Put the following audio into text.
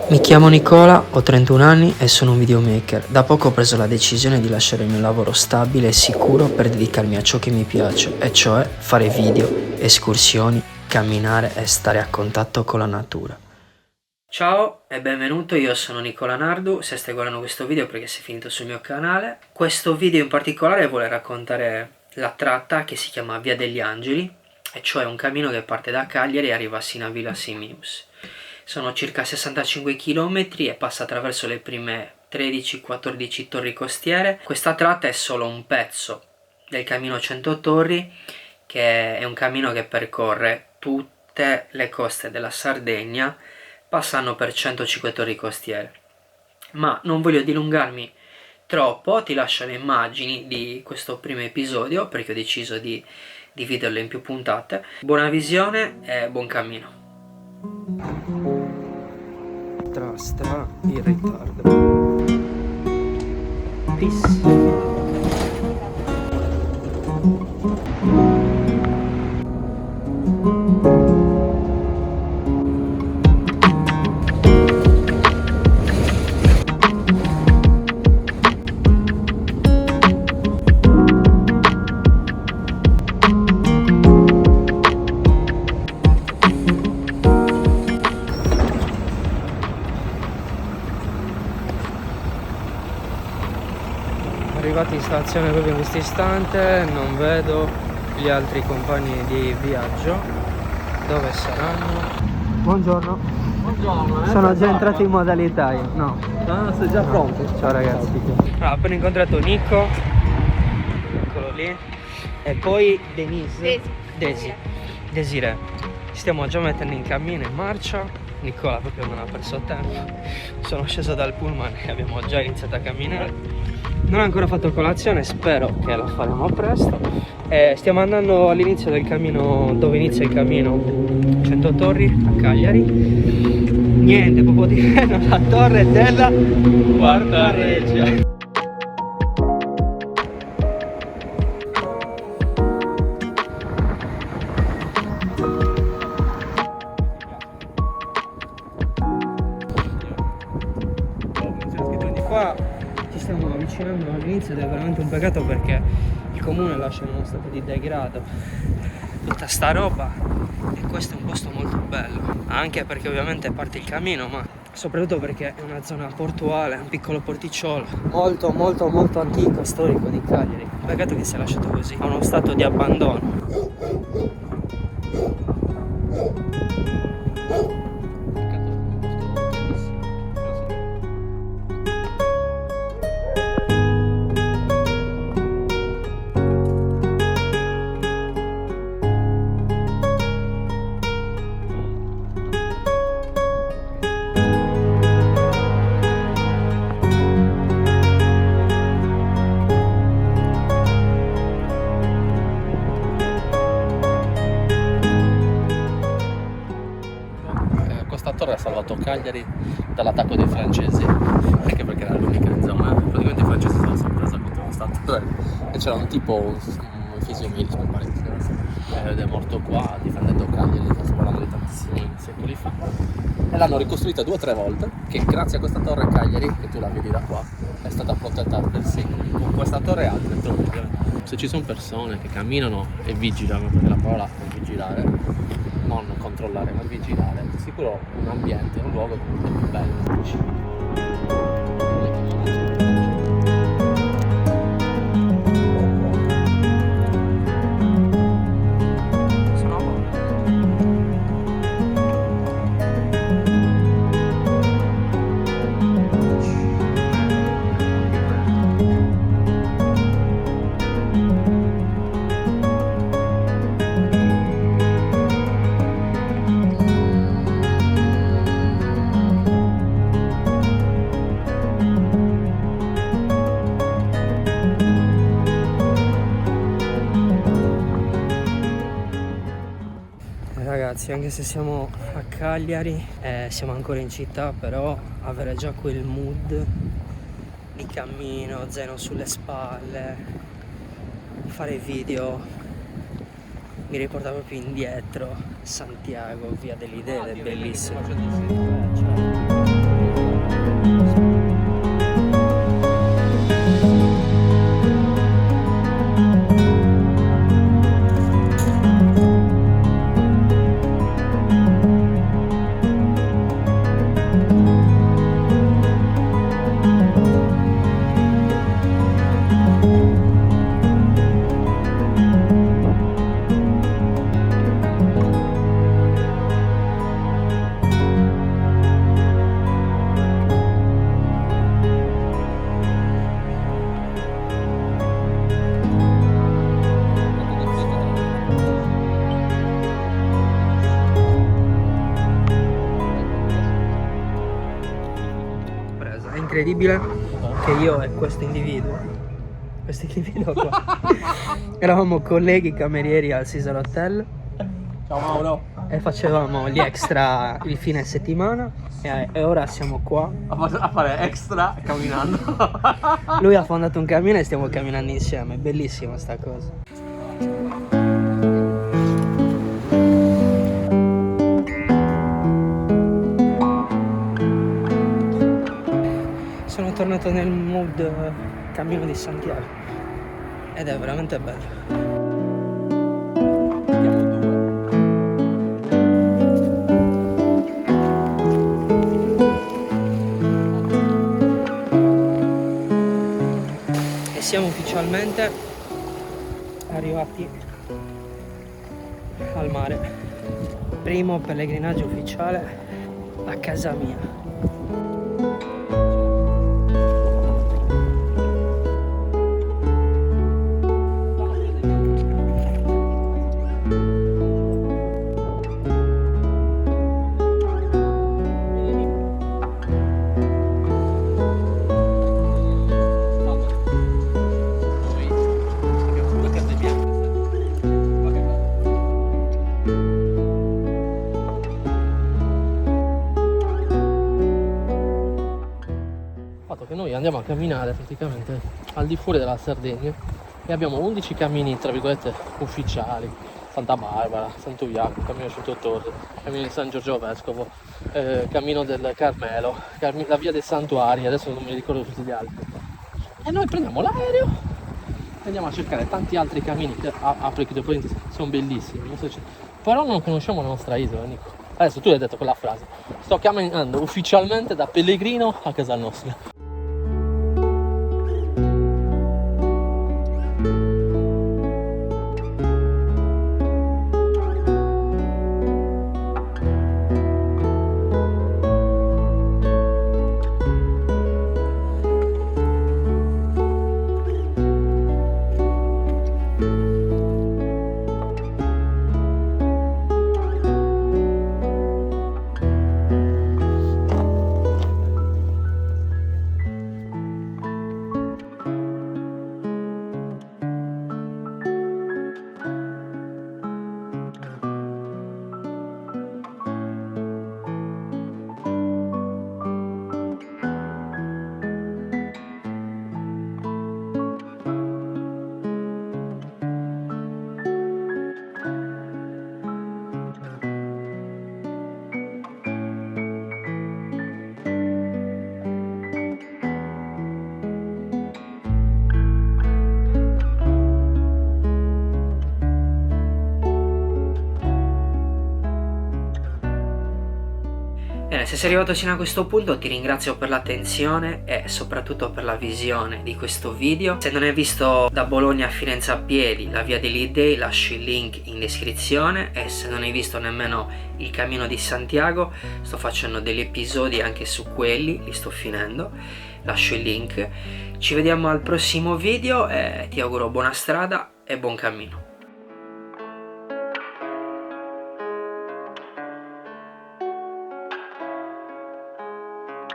Mi chiamo Nicola, ho 31 anni e sono un videomaker. Da poco ho preso la decisione di lasciare il mio lavoro stabile e sicuro per dedicarmi a ciò che mi piace, e cioè fare video, escursioni, camminare e stare a contatto con la natura. Ciao e benvenuto, io sono Nicola Nardu. Se stai guardando questo video è perché sei finito sul mio canale. Questo video in particolare vuole raccontare la tratta che si chiama Via degli Angeli, e cioè un cammino che parte da Cagliari e arriva sino a Villa Simius. Sono circa 65 km e passa attraverso le prime 13-14 torri costiere. Questa tratta è solo un pezzo del cammino 100 Torri, che è un cammino che percorre tutte le coste della Sardegna, passando per 105 torri costiere. Ma non voglio dilungarmi troppo, ti lascio le immagini di questo primo episodio perché ho deciso di dividerle in più puntate. Buona visione e buon cammino. Stra in ritardo. Peace. Arrivati in stazione proprio in questo istante, non vedo gli altri compagni di viaggio. Dove saranno? Buongiorno. Buongiorno, Sono già entrato in modalità io. No. Ah, sei già pronto? Ciao ragazzi. Ho appena incontrato Nico, eccolo lì, e poi Desiree. Stiamo già mettendo in cammino, in marcia. Nicola proprio non ha perso tempo. Sono sceso dal pullman e abbiamo già iniziato a camminare. Non ho ancora fatto colazione, spero che la faremo presto. Stiamo andando all'inizio del cammino, dove inizia il cammino 100 Torri a Cagliari. Niente, proprio di meno, la torre della Quarta Regia. Qua ci stiamo avvicinando all'inizio ed è veramente un peccato perché il comune lascia in uno stato di degrado tutta sta roba, e questo è un posto molto bello, anche perché ovviamente parte il cammino, ma soprattutto perché è una zona portuale, un piccolo porticciolo molto antico e storico di Cagliari. Peccato che sia lasciato così, a uno stato di abbandono. Questa torre ha salvato Cagliari dall'attacco dei francesi, anche perché era l'unica zona. Praticamente i francesi sono sempre stati contro questa torre e c'era un tipo, un fisiomilis, mi pare, ed è morto qua difendendo Cagliari, sto parlando di tantissimi secoli fa, e l'hanno ricostruita 2 o 3 volte, che grazie a questa torre Cagliari, che tu la vedi da qua, è stata protetta per secoli. Con questa torre e altre torri. Se ci sono persone che camminano e vigilano, perché la parola è vigilare, non controllare ma vigilare, sicuro un ambiente, un luogo molto più bello. Ragazzi, anche se siamo a Cagliari, siamo ancora in città, però avere già quel mood di cammino, zaino sulle spalle, fare video mi riporta proprio indietro. Santiago, via delle Idee, è bellissimo. incredibile che io e questo individuo qua eravamo colleghi camerieri al Caesar Hotel. Ciao Mauro. E facevamo gli extra il fine settimana e ora siamo qua A fare extra camminando. Lui ha fondato un cammino e stiamo camminando insieme, è bellissima sta cosa. Sono tornato nel mood Cammino di Santiago ed è veramente bello. Siamo ufficialmente arrivati al mare. Primo pellegrinaggio ufficiale a casa mia. Che noi andiamo a camminare praticamente al di fuori della Sardegna e abbiamo 11 cammini tra virgolette ufficiali: Santa Barbara, Santo Jacopo, Cammino Cinque Torri, Cammino di San Giorgio Vescovo, Cammino del Carmelo, la via dei Santuari, adesso non mi ricordo tutti gli altri. E noi prendiamo l'aereo e andiamo a cercare tanti altri cammini che apro e chiudo parentesi, sono bellissimi, però non conosciamo la nostra isola, Nico. Adesso tu hai detto quella frase: sto camminando ufficialmente da pellegrino a casa nostra. Bene, se sei arrivato sino a questo punto ti ringrazio per l'attenzione e soprattutto per la visione di questo video. Se non hai visto da Bologna a Firenze a piedi la via dei Liddei, lascio il link in descrizione, e se non hai visto nemmeno il Cammino di Santiago, sto facendo degli episodi anche su quelli, li sto finendo, lascio il link. Ci vediamo al prossimo video e ti auguro buona strada e buon cammino.